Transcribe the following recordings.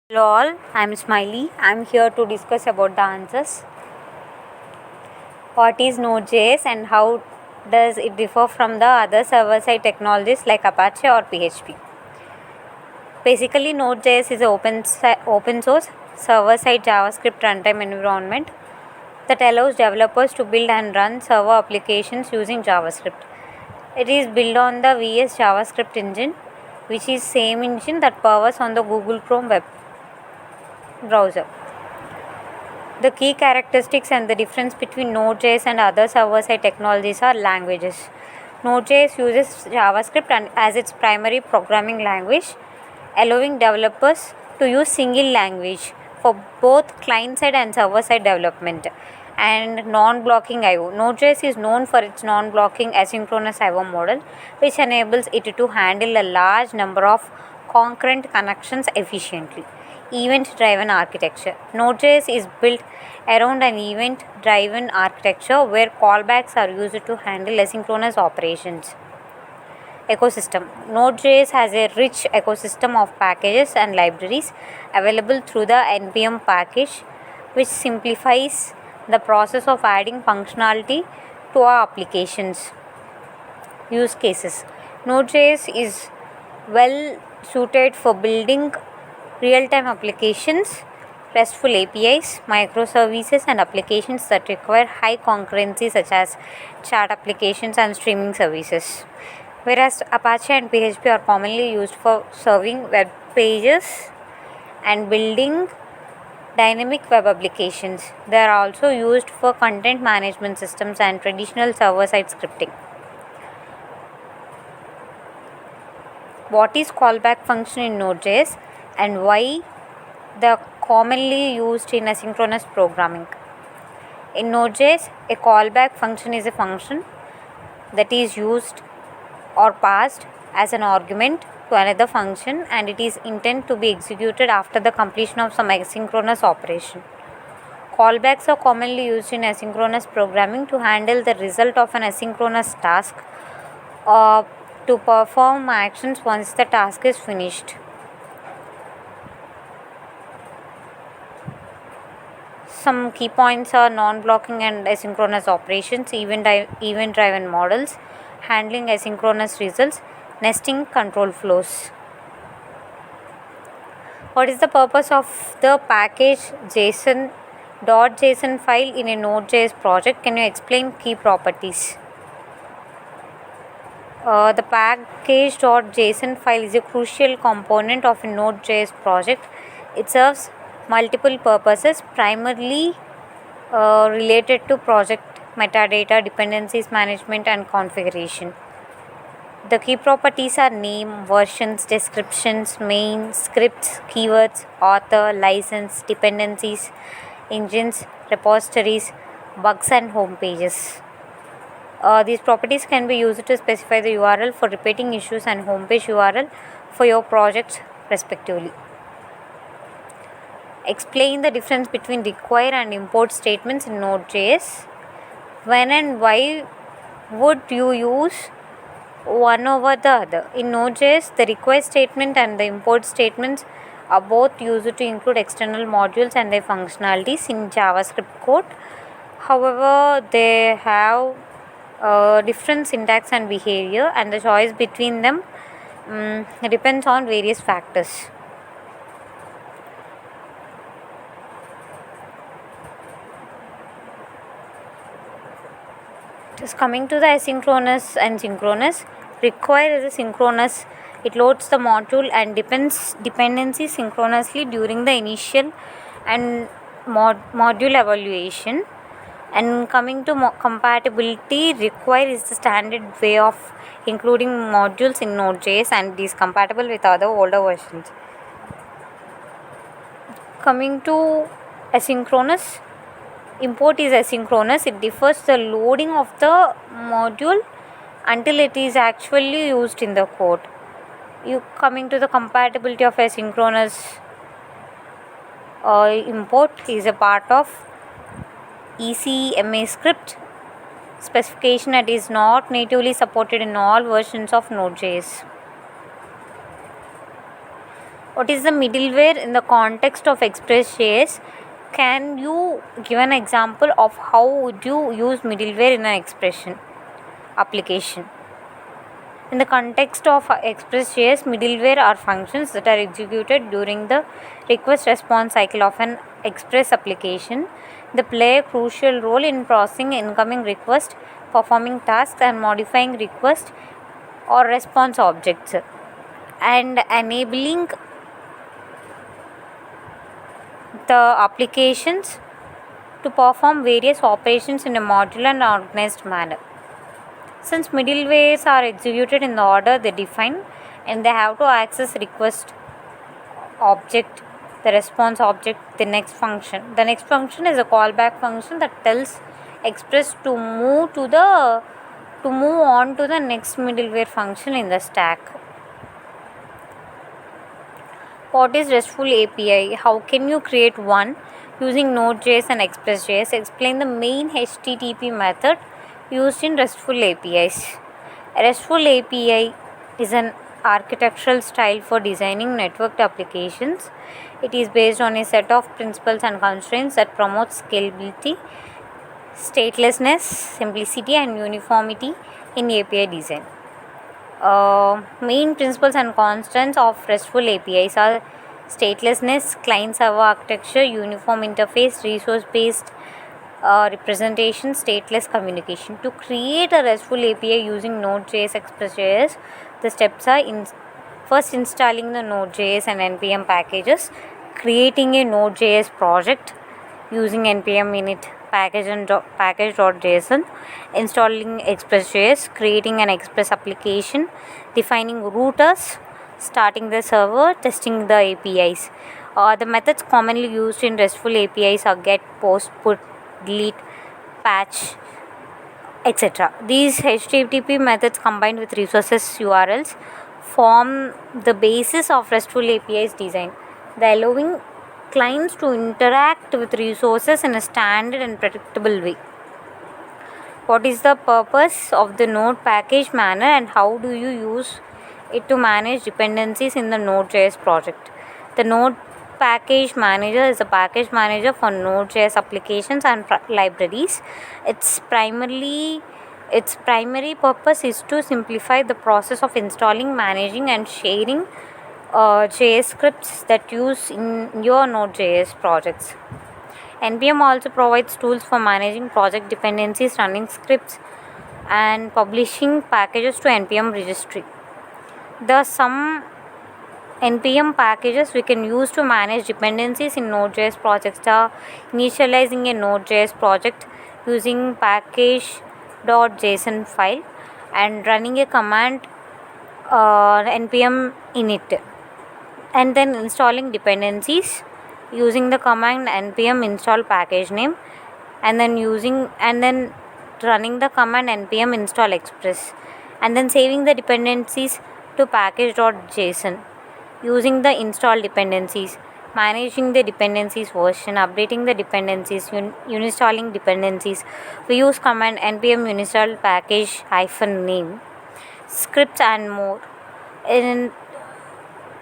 Hello all, I'm Smiley. I'm here to discuss about the answers. What is Node.js and how does it differ from the other server-side technologies like Apache or PHP? Basically, Node.js is an open source server-side JavaScript runtime environment that allows developers to build and run server applications using JavaScript. It is built on the VS JavaScript engine, which is same engine that powers on the Google Chrome web browser. The key characteristics and the difference between Node.js and other server-side technologies are languages. Node.js uses JavaScript as its primary programming language, allowing developers to use single language for both client-side and server-side development. And non-blocking I/O. Node.js is known for its non-blocking asynchronous I/O model, which enables it to handle a large number of concurrent connections efficiently. Event-driven architecture. Node.js is built around an event-driven architecture where callbacks are used to handle asynchronous operations. Ecosystem. Node.js has a rich ecosystem of packages and libraries available through the NPM package, which simplifies the process of adding functionality to our applications. Use cases. Node.js is well suited for building real-time applications, RESTful APIs, microservices, and applications that require high concurrency such as chat applications and streaming services. Whereas Apache and PHP are commonly used for serving web pages and building dynamic web applications. They are also used for content management systems and traditional server-side scripting. What is callback function in Node.js and why they are commonly used in asynchronous programming? In Node.js, a callback function is a function that is used or passed as an argument to another function, and it is intended to be executed after the completion of some asynchronous operation. Callbacks are commonly used in asynchronous programming to handle the result of an asynchronous task or to perform actions once the task is finished. Some key points are non-blocking and asynchronous operations, event-driven models, handling asynchronous results, nesting control flows. What is the purpose of the package .json file in a Node.js project? Can you explain key properties? The package.json file is a crucial component of a Node.js project. It serves multiple purposes, primarily related to project metadata, dependencies management, and configuration. The key properties are name, versions, descriptions, main, scripts, keywords, author, license, dependencies, engines, repositories, bugs, and home pages. These properties can be used to specify the URL for repeating issues and homepage URL for your projects respectively. Explain the difference between require and import statements in Node.js. When and why would you use one over the other? In Node.js, the require statement and the import statements are both used to include external modules and their functionalities in JavaScript code. However, they have different syntax and behavior, and the choice between them depends on various factors. Just coming to the asynchronous and synchronous. Require is a synchronous. It loads the module and dependency synchronously during the initial and module evaluation. And coming to compatibility, require is the standard way of including modules in Node.js, and it is compatible with other older versions. Coming to asynchronous, import is asynchronous. It differs the loading of the module until it is actually used in the code. Coming to the compatibility of asynchronous, import is a part of ECMAScript specification that is not natively supported in all versions of Node.js. What is the middleware in the context of Express.js? Can you give an example of how would you use middleware in an expression application? In the context of Express.js, middleware are functions that are executed during the request-response cycle of an Express application. They play a crucial role in processing incoming requests, performing tasks, and modifying request or response objects, and enabling the applications to perform various operations in a modular and organized manner. Since middlewares are executed in the order they define, and they have to access request object, the response object, the next function. The next function is a callback function that tells Express to move on to the next middleware function in the stack. What is RESTful API? How can you create one using Node.js and Express.js? Explain the main HTTP method used in RESTful APIs. A RESTful API is an architectural style for designing networked applications. It is based on a set of principles and constraints that promote scalability, statelessness, simplicity, and uniformity in API design. Main principles and constants of RESTful APIs are statelessness, client-server architecture, uniform interface, resource-based representation, stateless communication. To create a RESTful API using Node.js, Express.js, the steps are first installing the Node.js and npm packages, creating a Node.js project using npm init package.json, installing Express.js, creating an Express application, defining routers, starting the server, testing the APIs. The methods commonly used in RESTful APIs are get, post, put, delete, patch, etc. These HTTP methods combined with resources URLs form the basis of RESTful APIs design. They allowing clients to interact with resources in a standard and predictable way. What is the purpose of the Node package manager and how do you use it to manage dependencies in the Node.js project? The Node package manager is a package manager for Node.js applications and libraries. Its primary purpose is to simplify the process of installing, managing, and sharing JS scripts that use in your Node.js projects. npm also provides tools for managing project dependencies, running scripts, and publishing packages to npm registry. Some npm packages we can use to manage dependencies in Node.js projects are initializing a Node.js project using package.json file and running a command npm init, and then installing dependencies using the command npm install package name, and then running the command npm install express, and then saving the dependencies to package.json using the install dependencies, managing the dependencies version, updating the dependencies, uninstalling dependencies. We use command npm uninstall package -name, scripts, and more.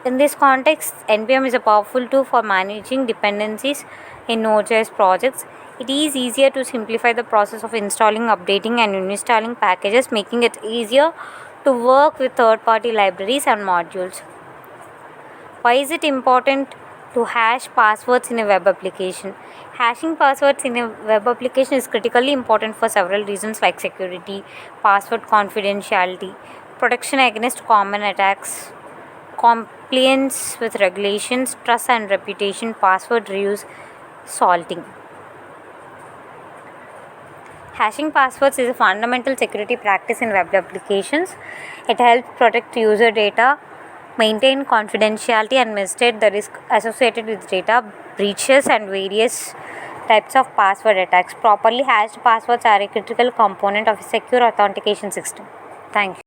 In this context, npm is a powerful tool for managing dependencies in Node.js projects. It is easier to simplify the process of installing, updating, and uninstalling packages, making it easier to work with third-party libraries and modules. Why is it important to hash passwords in a web application? Hashing passwords in a web application is critically important for several reasons like security, password confidentiality, protection against common attacks, compliance with regulations, trust and reputation, password reuse, salting. Hashing passwords is a fundamental security practice in web applications. It helps protect user data, maintain confidentiality, and mitigate the risk associated with data breaches and various types of password attacks. Properly hashed passwords are a critical component of a secure authentication system. Thank you.